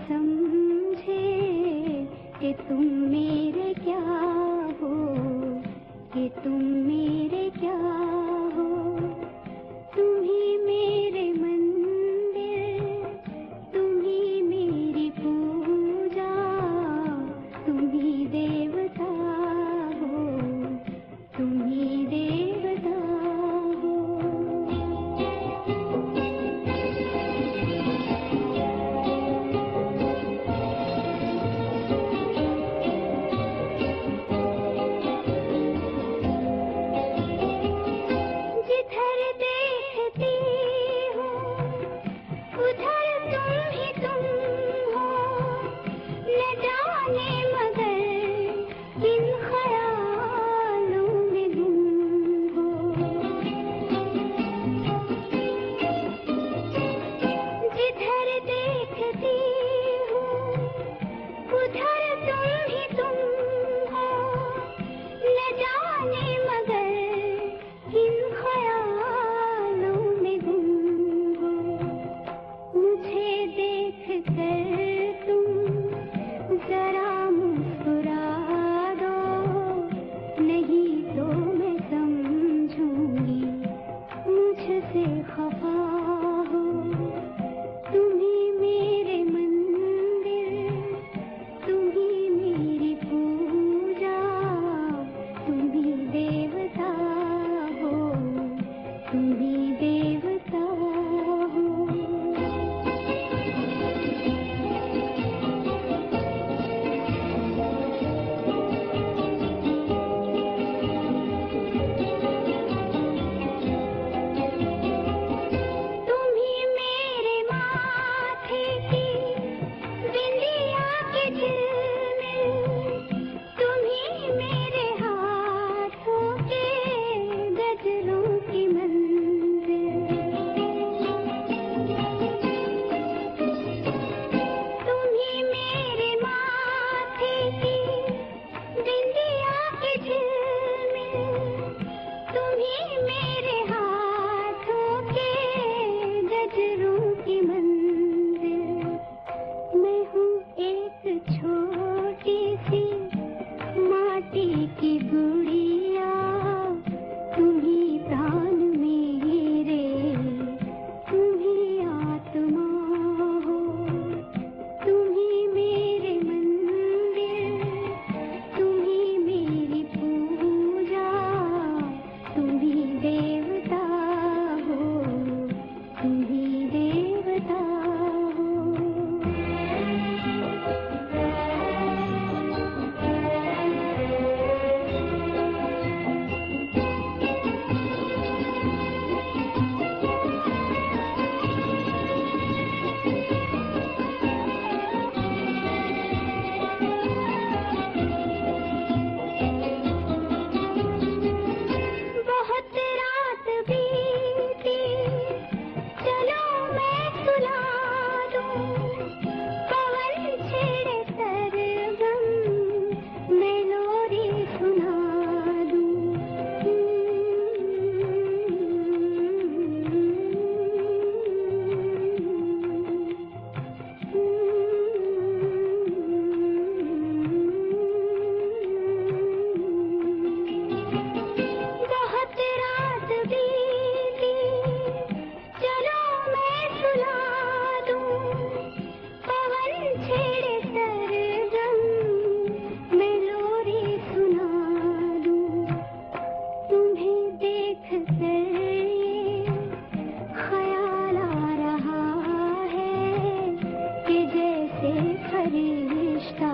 समझे कि तुम मेरे क्या हो, कि तुम मेरे क्या हो। तुम ही मेरे मंदिर, तुम ही मेरी पूजा, तुम ही देवता हो, तुम ही देवता हो। जिधर देखती हूँ उधर तुम ही तुम हो, न जाने मगर किन ख्यालों में गुम हो। जिधर देखती हूँ उधर तुम ही तुम हो, न जाने मगर किन ख्यालों में गुम हो। मुझे देख कर तुम जरा मुस्कुरा दो, नहीं तो मैं समझूंगी मुझसे खफा हो। तुम ही मेरे मंदिर, तुम ही मेरी पूजा, तुम ही देवता हो, तुम ही देवता हो। तुम ही मेरे माथे की बिंदिया के झिलमिल, तुम ही मेरे हाथों के गजरों की मंजिल। तुम ही मेरे माथे की बिंदिया के झिलमिल, तुम ही मेरे हाथों के गजरों की मंजिल। मैं हूँ एक छोटी सी माटी की गुड़िया, तुम ही प्राण मेरे, तुम ही आत्मा हो। तुम ही मेरे मंदिर, तुम ही मेरी पूजा, तुम ही देवता हो, तुम ही देवता हो। बहुत रात बीती, चलो मैं सुला दूं, पवन छेड़े सरगम, मैं लोरी सुना बहुत रात बीती, चलो मैं सुला दूं, पवन छेड़े सरगम, मैं लोरी सुना दूं। तुम्हें देख कर ये ख्याल आ रहा है कि जैसे फरिश्ता